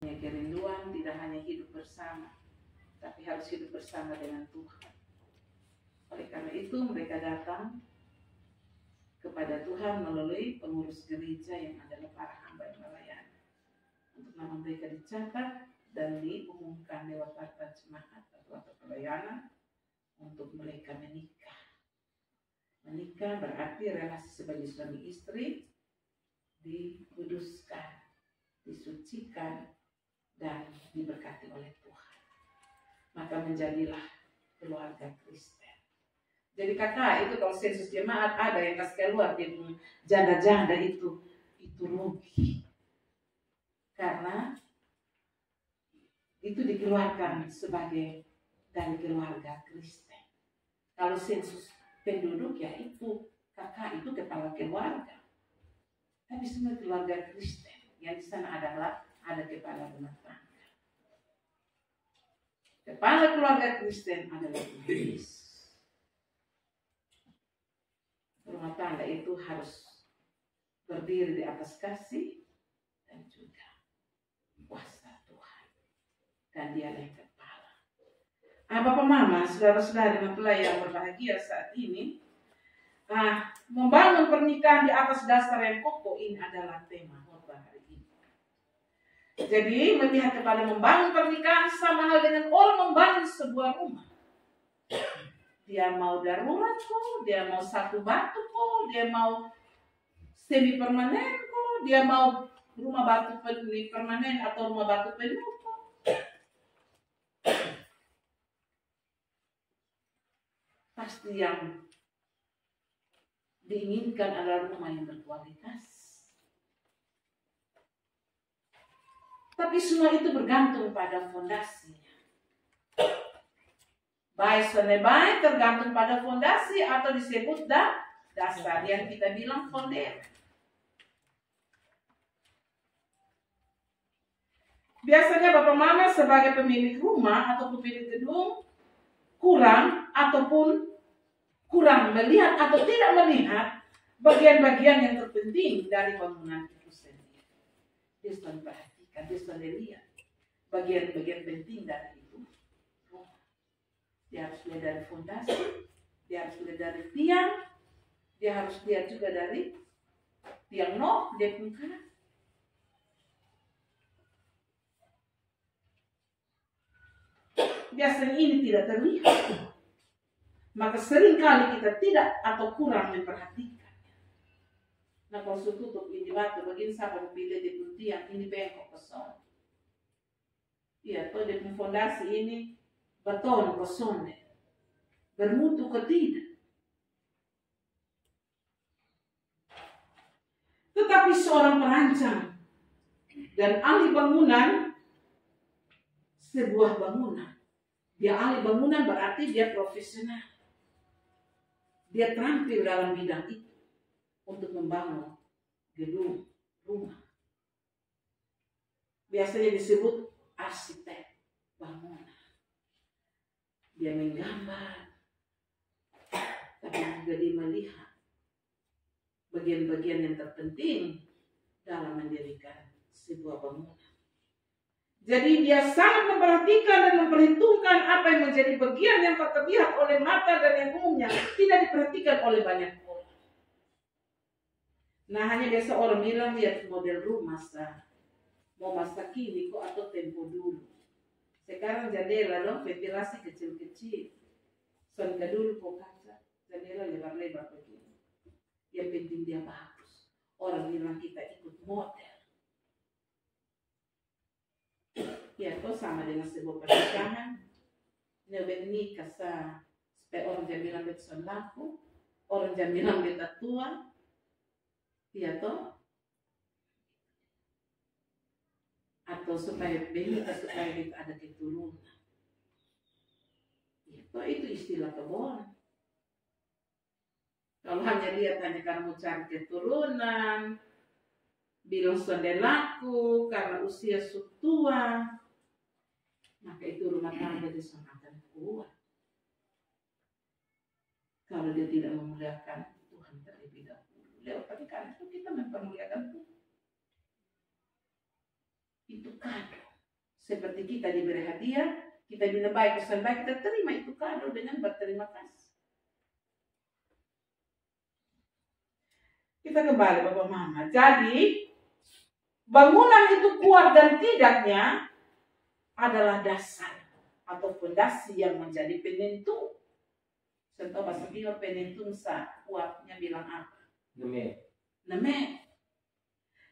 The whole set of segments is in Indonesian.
kerinduan tidak hanya hidup bersama, tapi harus hidup bersama dengan Tuhan. Oleh karena itu mereka datang kepada Tuhan melalui pengurus gereja yang adalah para hamba yang melayani. Untuk nama mereka dicatat dan diumumkan lewat akta jemaat atau akta pelayanan untuk mereka menikah. Menikah berarti relasi sebagai suami istri dikuduskan, disucikan, dan diberkati oleh Tuhan. Maka menjadilah keluarga Kristen. Jadi kakak itu kalau sensus jemaat ada yang kasih keluar janda-janda itu rugi. Karena itu dikeluarkan sebagai dari keluarga Kristen. Kalau sensus penduduk ya itu kakak itu kepala keluarga. Tapi semua keluarga Kristen yang di sana adalah ada kepala rumah tangga. Kepala keluarga Kristen adalah Tuhan Yesus. Rumah tangga itu harus berdiri di atas kasih dan juga kuasa Tuhan. Dan dia yang kepala. Bapak mama, saudara-saudari mempelai yang berbahagia saat ini, membangun pernikahan di atas dasar yang kokoh ini adalah tema khotbah hari ini. Jadi melihat kepada membangun pernikahan sama hal dengan orang membangun sebuah rumah. Dia mau darurat kok, dia mau satu batu kok, dia mau semi permanen kok, dia mau rumah batu permanen atau rumah batu penuh kok. Pasti yang diinginkan adalah rumah yang berkualitas. Tapi semua itu bergantung pada fondasinya. Baik senebai tergantung pada fondasi atau disebut dasar yang kita bilang fonder. Biasanya bapak mama sebagai pemilik rumah atau pemilik gedung kurang melihat atau tidak melihat bagian-bagian yang terpenting dari bangunan itu sendiri. Dia selalu perhatikan, dia selalu lihat bagian-bagian penting dari itu. Dia harus lihat dari fondasi, dia harus lihat dari tiang, dia harus lihat juga dari tiang dia bongkar. Biasanya ini tidak terlihat. Maka seringkali kita tidak atau kurang memperhatikan. Nah kalau tutup ini batu, begini sama pilih di tiang ini bengkok kosong. Iya, tuh di fondasi ini beton kosong, bermutu ke tidak. Tetapi seorang perancang dan ahli bangunan sebuah bangunan, dia ahli bangunan berarti dia profesional. Dia terampil dalam bidang itu untuk membangun gedung rumah. Biasanya disebut arsitek bangunan. Dia menggambar, tapi juga dia melihat bagian-bagian yang terpenting dalam mendirikan sebuah bangunan. Jadi dia sangat memperhatikan dan memperhitungkan apa yang menjadi bagian yang tak terlihat oleh mata dan yang umumnya tidak diperhatikan oleh banyak orang. Nah hanya biasa orang bilang lihat model rumah mau masa kini kok atau tempo dulu. Sekarang jendela dong ventilasi kecil-kecil. Soalnya dulu kok kaca jendela lebar-lebar begini. Yang penting dia bagus. Orang bilang kita ikut model. Ya, itu sama dengan sebuah pernikahan. Nebet nikah supaya orang jangan bilang bet son laku, orang jangan bilang beta tua. Ya toh? Atau supaya menikah supaya beta ada keturunan. Ya toh itu istilah kebon. Kalau hanya lihat hanya karena mau cari keturunan, bilang sonde laku karena usia tua. Maka itu rumah tangga dia akan kuat. Kalau dia tidak memuliakan Tuhan terlebih dahulu. Lewat pernikahan itu kita mempermuliakan Tuhan. Itu kado. Seperti kita diberi hadiah, kita bilang baik, pesan baik, kita terima itu kado dengan berterima kasih. Kita kembali Bapak Mama. Jadi, bangunan itu kuat dan tidaknya adalah dasar atau fondasi yang menjadi penentu. Contoh bahasa Timur penentu kuatnya bilang apa? Neme.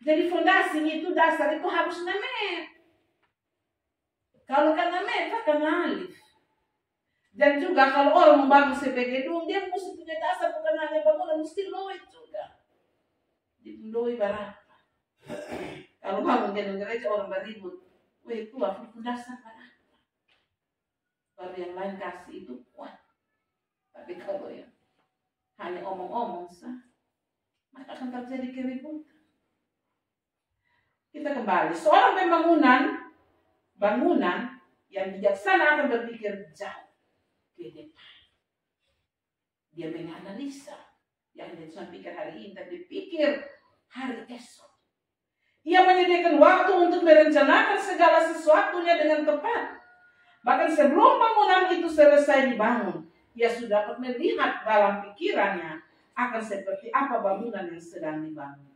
Jadi fondasi itu dasar itu harus neme. Kalau kan neme, kan alif. Dan juga kalau orang membangun sebuah gedung, dia mesti punya dasar, bukan hanya bangunan, mesti loit juga. Ditundoi berapa? Kalau bangun gedung gereja orang beribut, weh itu aku dasar berapa? Kalau yang lain kasih itu kuat. Tapi kalau yang hanya omong-omong sah, maka akan terjadi keributan. Kita kembali, seorang bangunan yang bijaksana akan berpikir jauh ke depan. Dia menganalisa yang dia cuma pikir hari ini, tapi pikir hari esok. Ia menyediakan waktu untuk merencanakan segala sesuatunya dengan tepat. Bahkan sebelum bangunan itu selesai dibangun, ia sudah dapat melihat dalam pikirannya akan seperti apa bangunan yang sedang dibangun.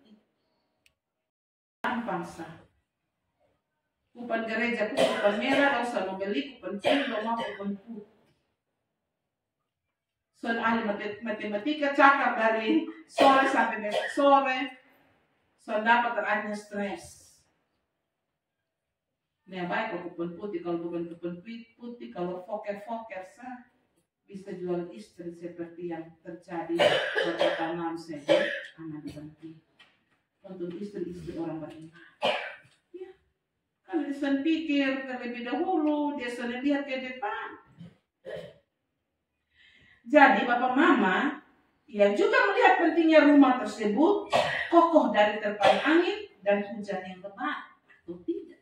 Gampang sah. Kupan gereja, kupan merah, kalau saya mau beli kupan pink, mau kupan putih. Soal ahli matematika cakap dari sore sampai besok sore, soal dapat terakhirnya stres. Nah baik kalau kupan putih, kalau bukan kupan putih, kalau foker sah, bisa jual istri seperti yang terjadi pada tanam saja, anak berhenti. Untuk istri orang beriman. Kalau dia pikir terlebih dahulu, dia sudah lihat ke depan. Jadi Bapak Mama, ia juga melihat pentingnya rumah tersebut kokoh dari terpaan angin dan hujan yang lebat atau tidak.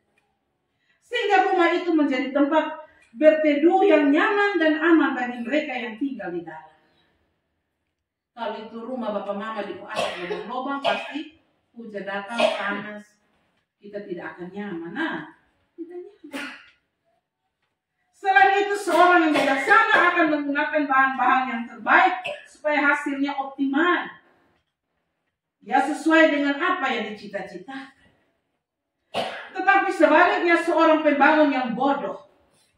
Sehingga rumah itu menjadi tempat berteduh yang nyaman dan aman bagi mereka yang tinggal di dalam. Kalau itu rumah Bapak Mama di atas lubang-lubang, pasti hujan datang, panas, kita tidak akan nyaman. Tidak nyaman. Selain itu, seorang yang bijaksana akan menggunakan bahan-bahan yang terbaik supaya hasilnya optimal. Ya sesuai dengan apa yang dicita-citakan. Tetapi sebaliknya seorang pembangun yang bodoh,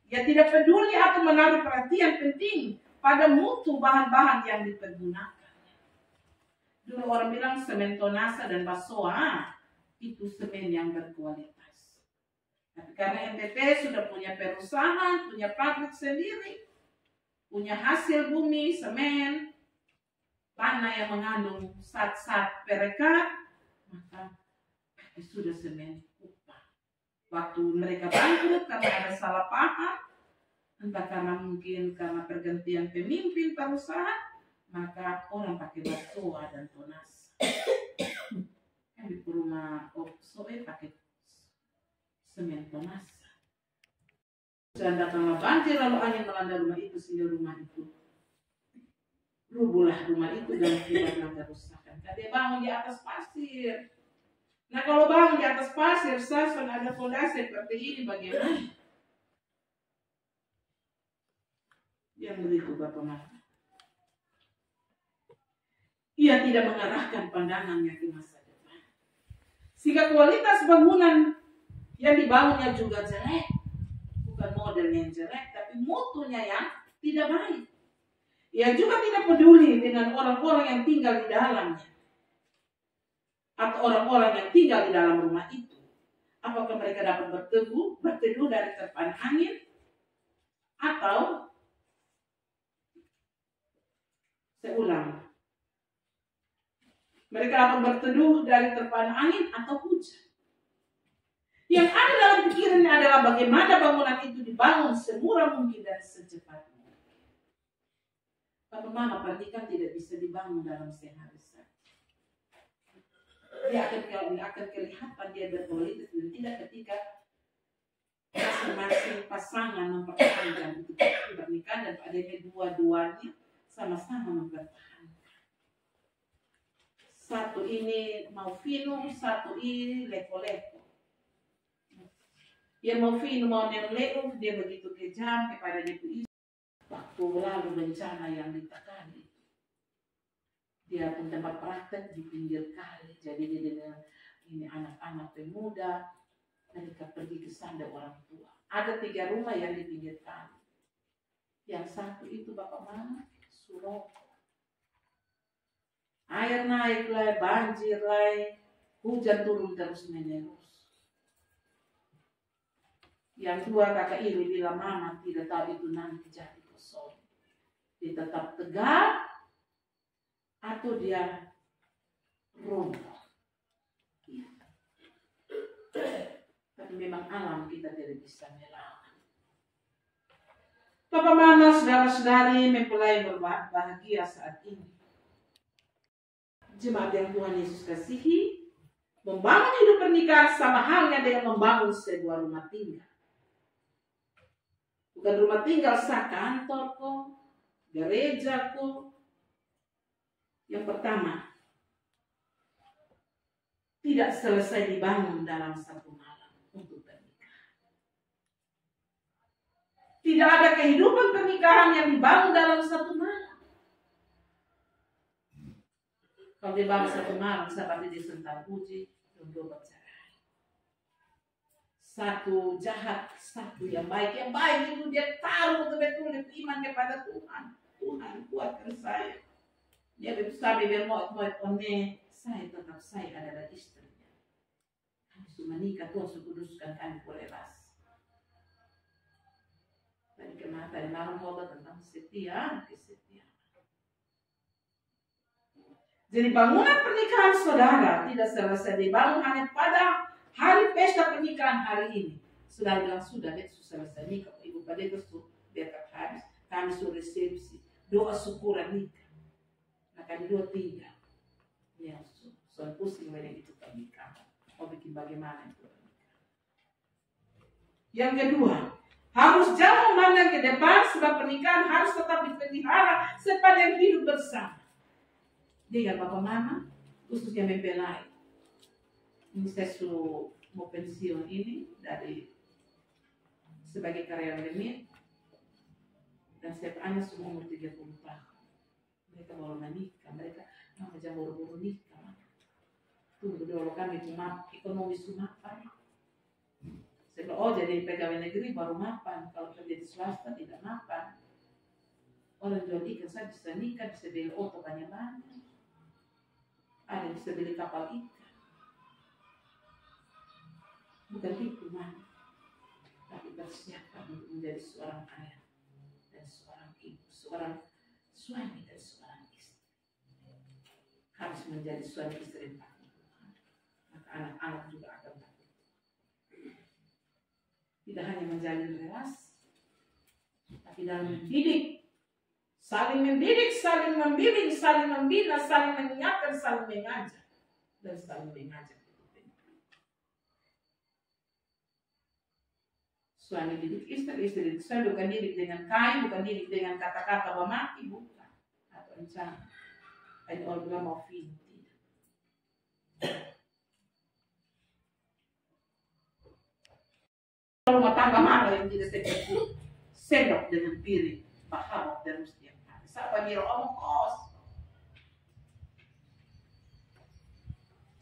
ia tidak peduli atau menaruh perhatian penting pada mutu bahan-bahan yang dipergunakan. Dulu orang bilang semen tonasa dan basoa itu semen yang berkualitas. Tapi karena NTT sudah punya perusahaan, punya pabrik sendiri, punya hasil bumi, semen, tanah yang mengandung zat-zat perekat, maka sudah semen upah. Waktu mereka bangkrut karena ada salah paham, entah karena pergantian pemimpin perusahaan, maka orang pakai basoa dan tonas. Di rumah Opsoe pakai semen tonas. Dan datanglah banjir lalu angin melanda rumah itu sehingga rumah itu rubuhlah rumah itu dan akibatnya kerusakan. Dia bangun di atas pasir. Nah kalau bangun di atas pasir, sason ada fondasi seperti ini bagaimana? Yang berikut Bapak Mama. Ia tidak mengarahkan pandangannya ke masa depan. Sehingga kualitas bangunan yang dibangunnya juga jelek. Bukan modelnya yang jelek, tapi mutunya yang tidak baik. Ia juga tidak peduli dengan orang-orang yang tinggal di dalamnya. Atau orang-orang yang tinggal di dalam rumah itu. Apakah mereka dapat berteduh dari terpaan angin? Atau, saya ulang, mereka dapat berteduh dari terpaan angin atau hujan. Yang ada dalam pikirannya adalah bagaimana bangunan itu dibangun semurah mungkin dan secepat mungkin. Bapak Mama perhatikan tidak bisa dibangun dalam sehari saja. Dia akan kelihatan dia berkualitas dan tidak ketika masing-masing pasangan mempertahankan itu pernikahan dan adanya dua-duanya sama-sama mempertahankan. Satu ini mau fino, satu ini lepo-lepo. Ia mau yang leu, dia begitu kejam kepada dia istri. Waktu lalu bencana yang ditekani, dia pun tempat praktek di pinggir kali. Jadi dia dengan ini anak-anak pemuda, mereka pergi ke sana orang tua. Ada 3 rumah yang di pinggir kali. Yang satu itu bapak mama Suroko. Air naik lah, banjir lah, hujan turun terus menerus. Yang 2 kakak iri bilang mama tidak tahu itu nanti jadi kosong. Dia tetap tegak atau dia roboh. Ya. Tapi memang alam kita tidak bisa melawan. Bapak mama, saudara-saudari mempelai berbahagia saat ini. Jemaat yang Tuhan Yesus kasihi, membangun hidup pernikahan sama halnya dengan membangun sebuah rumah tinggal. Bukan rumah tinggal sah kantorku, gerejaku. Yang pertama, tidak selesai dibangun dalam satu malam untuk pernikahan. Tidak ada kehidupan pernikahan yang dibangun dalam satu malam. Kalau dibangun satu malam, seperti di Sental Puji, untuk bercerai. Satu jahat, satu yang baik. Yang baik itu dia taruh betul-betul iman kepada Tuhan. Tuhan kuatkan saya. Dia bisa bermout one. Saya tetap saya adalah istrinya. Kami sudah menikah, Tuhan kuduskan kami bebas. Tadi kemana tadi malam khotbah tentang kesetiaan. Jadi bangunan pernikahan saudara tidak selesai dibangun hanya pada hari pesta pernikahan hari ini. Sudah bilang sudah selesai nikah. Ibu pada itu dekat habis. Kami sudah resepsi. Doa syukuran nikah. Nah kami 2-3. Ya soal pusing banyak itu pernikahan. Mau bikin bagaimana itu pernikahan. Yang kedua, harus jauh memandang ke depan sebab pernikahan harus tetap dipelihara sepanjang hidup bersama. Dengan bapak mama, khususnya mempelai. Ini saya suruh mau pensiun ini dari sebagai karyawan Lemir dan saya anak semua umur 30 tahun. Mereka baru menikah, mereka macam baru nikah. Tunggu dulu kami cuma ekonomi mapan. Saya bilang, jadi pegawai negeri baru mapan, kalau kerja di swasta tidak mapan. Orang jual ikan saya bisa nikah, bisa beli oto banyak-banyak. Ada bisa beli kapal ikan. Bukan itu man, tapi bersiapkan untuk menjadi seorang ayah dan seorang ibu, seorang suami dan seorang istri. Harus menjadi suami istri yang takut Tuhan. Maka anak-anak juga akan takut. Tidak hanya menjalin relasi, tapi dalam mendidik, saling mendidik, saling membimbing, saling membina, saling mengingatkan, saling mengajar dan saling mengajak. Suami didik istri, istri didik suami, bukan didik dengan kain, bukan didik dengan kata-kata memaki, bukan. Atau rencana. Ini orang bilang mau film, tidak. Rumah tangga mana yang tidak seperti sendok dengan piring, baharap dan setiap hari. Siapa dia omong kos?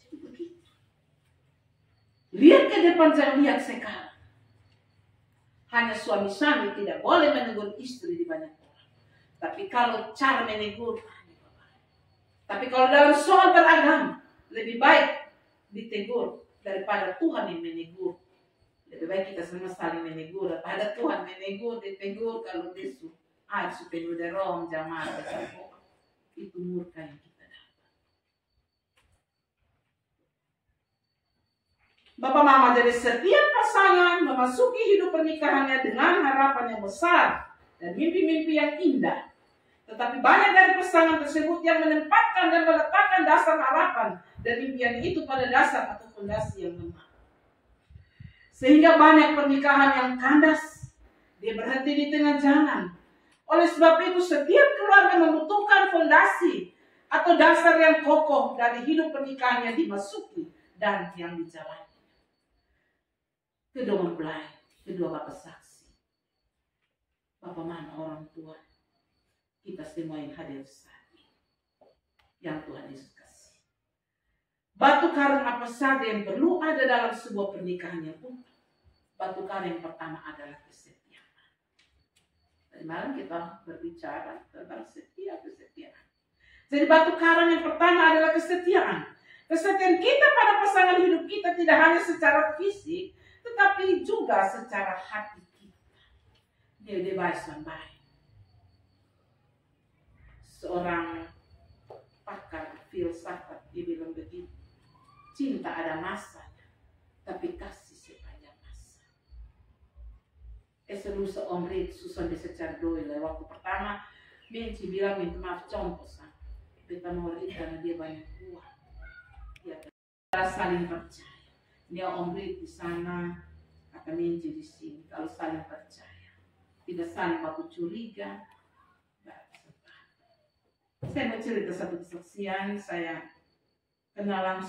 Jadi begitu. Lihat ke depan, jangan lihat sekarang. Hanya suami-suami tidak boleh menegur istri di banyak orang. Tapi kalau cara menegur, tapi kalau dalam soal beragama, lebih baik ditegur daripada Tuhan yang menegur. Lebih baik kita semua saling menegur daripada Tuhan menegur, ditegur kalau desu. Supaya udah rom jamaah besar. Itu murka yang kita dapat. Bapak mama, jadi setiap pasangan memasuki hidup pernikahannya dengan harapan yang besar dan mimpi-mimpi yang indah. Tetapi banyak dari pasangan tersebut yang menempatkan dan meletakkan dasar harapan dan impian itu pada dasar atau fondasi yang lemah. Sehingga banyak pernikahan yang kandas, dia berhenti di tengah jalan. Oleh sebab itu setiap keluarga membutuhkan fondasi atau dasar yang kokoh dari hidup pernikahan yang dimasuki dan yang dijalani. kedua mempelai, kedua bapak saksi, bapak mama, orang tua, kita semua yang hadir saat ini, yang Tuhan Yesus kasih. Batu karang apa saja yang perlu ada dalam sebuah pernikahan yang utuh. Batu karang yang pertama adalah kesetiaan. Tadi malam kita berbicara tentang kesetiaan. Jadi batu karang yang pertama adalah kesetiaan. Kesetiaan kita pada pasangan hidup kita tidak hanya secara fisik, tetapi juga secara hati kita. Dia baik. Seorang pakar filsafat dia bilang begitu. Cinta ada masanya, tapi kasih sepanjang masa. Selusa omrit susun secara doi. Waktu pertama, Menci bilang minta maaf contoh sama. Kita mau karena dia banyak uang. Dia saling percaya. Dia omrit di sana, kata Menci di sini. Kalau saling percaya, tidak saling waktu curiga. Saya mau cerita satu kesaksian. Saya kenal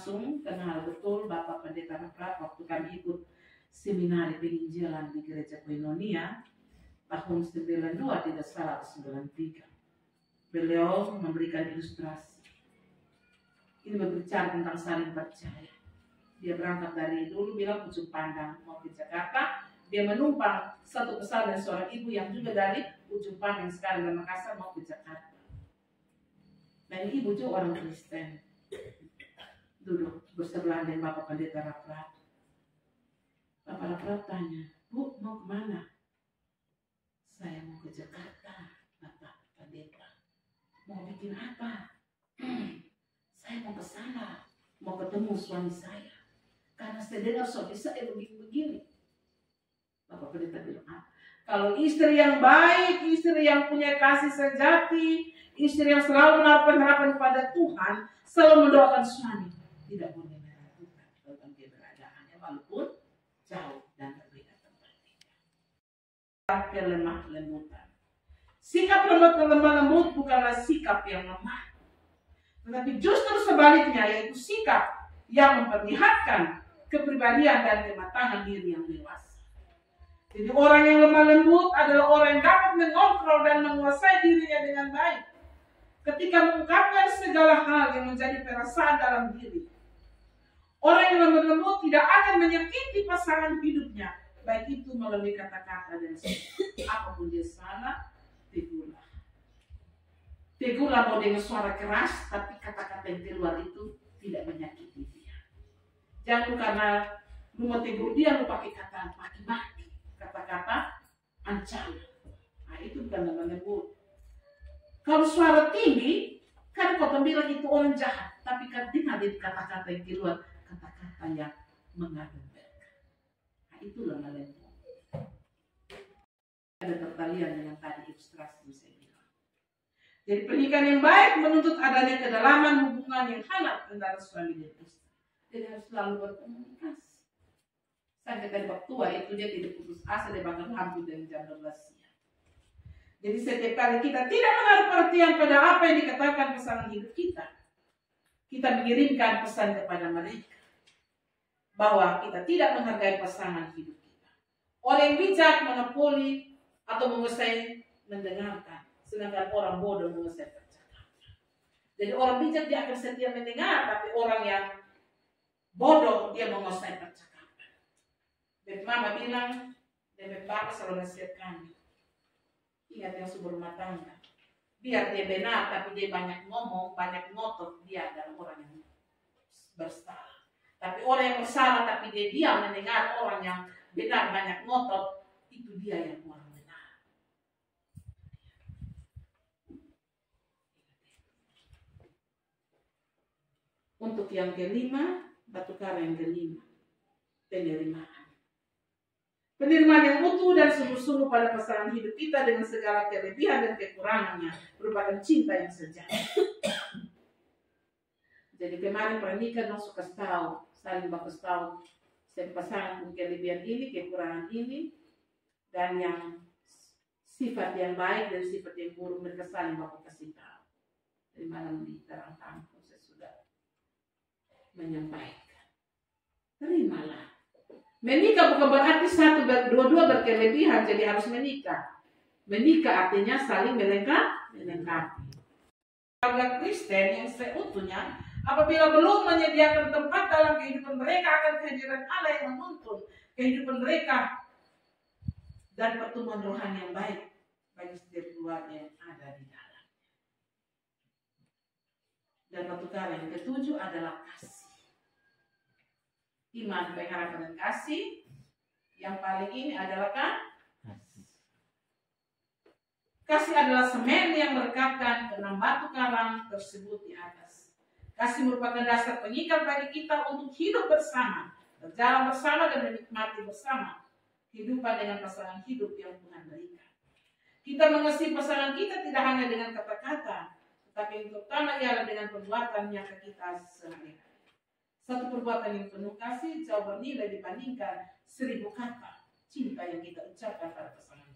betul Bapak Pendeta Raprat waktu kami ikut seminari penginjilan di Gereja Koinonia tahun 92 tidak salah 93. Beliau memberikan ilustrasi. Ini berbicara tentang saling percaya. Dia berangkat dari dulu bilang Ujung Pandang mau ke Jakarta. Dia menumpang satu pesawat dan seorang ibu yang juga dari Ujung Pandang sekarang dan Makassar mau ke Jakarta. Dan ibu juga orang Kristen. Duduk bersebelahan dengan Bapak Pendeta Raprat. Bapak Raprat tanya, Bu, mau kemana? Saya mau ke Jakarta, Bapak Pendeta. Mau bikin apa? Saya mau ke sana, mau ketemu suami saya. Karena saya dengar suami saya begini. Bapak Pendeta bilang, kalau istri yang baik, istri yang punya kasih sejati, istri yang selalu menaruh pengharapan kepada Tuhan, selalu mendoakan suami, tidak boleh meragukan tentang keberadaannya walaupun jauh dan berbeda tempat tinggal. Kelemah lembutan. Sikap lemah lembut bukanlah sikap yang lemah, tetapi justru sebaliknya, yaitu sikap yang memperlihatkan kepribadian dan kematangan diri yang dewasa. Jadi orang yang lemah lembut adalah orang yang dapat mengontrol dan menguasai dirinya dengan baik ketika mengungkapkan segala hal yang menjadi perasaan dalam diri. Orang yang lemah lembut tidak akan menyakiti pasangan hidupnya, baik itu melalui kata-kata dan sikap. Apapun dia salah, tegurlah. Tegurlah mau dengan suara keras, tapi kata-kata yang keluar itu tidak menyakiti dia. Jangan karena lu mau tegur dia, lu pakai kata maki-maki, kata-kata ancaman. Nah itu bukan lemah lembut. Kalau suara tinggi, kan kau bilang itu orang jahat, tapi kan dengar dari kata-kata yang keluar, kata-kata yang mengagumkan. Nah itu lemah lembut. Ada pertalian dengan tadi ilustrasi saya bilang. Jadi pernikahan yang baik menuntut adanya kedalaman hubungan yang hangat antara suami dan istri. Jadi harus selalu berkomunikasi. Sampai tadi waktu tua itu dia tidak putus asa, dia bakal lampu dari jam 12 siang. Jadi setiap kali kita tidak menaruh perhatian pada apa yang dikatakan pasangan hidup kita, kita mengirimkan pesan kepada mereka bahwa kita tidak menghargai pasangan hidup kita. Orang yang bijak monopoli atau menguasai mendengarkan, sedangkan orang bodoh menguasai percakapan. Jadi orang bijak dia akan setia mendengar, tapi orang yang bodoh dia menguasai percakapan. Beb mama bilang, beb bapak selalu nasihat kami. Ingat yang subur rumah tangga. Biar dia benar, tapi dia banyak ngomong, banyak ngotot, dia adalah orang yang bersalah. Tapi orang yang bersalah, tapi dia diam mendengar orang yang benar, banyak ngotot, itu dia yang orang benar. Untuk yang kelima, batu karang yang kelima, penerimaan. Penerimaan yang utuh dan sungguh-sungguh pada pasangan hidup kita dengan segala kelebihan dan kekurangannya merupakan cinta yang sejati. Jadi kemarin pernikah dong suka tahu, saling bagus tahu, saya pasangan punya kelebihan ini, kekurangan ini, dan yang sifat yang baik dan sifat yang buruk mereka saling baku kasih tahu. Dari malam di terang kampung saya sudah menyampaikan. Terimalah. Menikah bukan berarti dua-dua berkelebihan, jadi harus menikah. Menikah artinya saling melengkapi. Keluarga Kristen yang seutuhnya, apabila belum menyediakan tempat dalam kehidupan mereka akan kehadiran Allah yang menuntun kehidupan mereka dan pertumbuhan rohani yang baik bagi setiap keluarga yang ada di dalam. Dan batu karang yang ketujuh adalah kasih. Iman, pengharapan, dan kasih. Yang paling ini adalah kasih adalah semen yang merekatkan keenam batu karang tersebut di atas. Kasih merupakan dasar pengikat bagi kita untuk hidup bersama, berjalan bersama, dan menikmati bersama kehidupan dengan pasangan hidup yang Tuhan berikan. Kita mengasihi pasangan kita tidak hanya dengan kata-kata, tetapi yang terutama ialah dengan perbuatan nyata kita sehari-hari. Satu perbuatan yang penuh kasih jauh bernilai dibandingkan 1000 kata cinta yang kita ucapkan pada pasangan.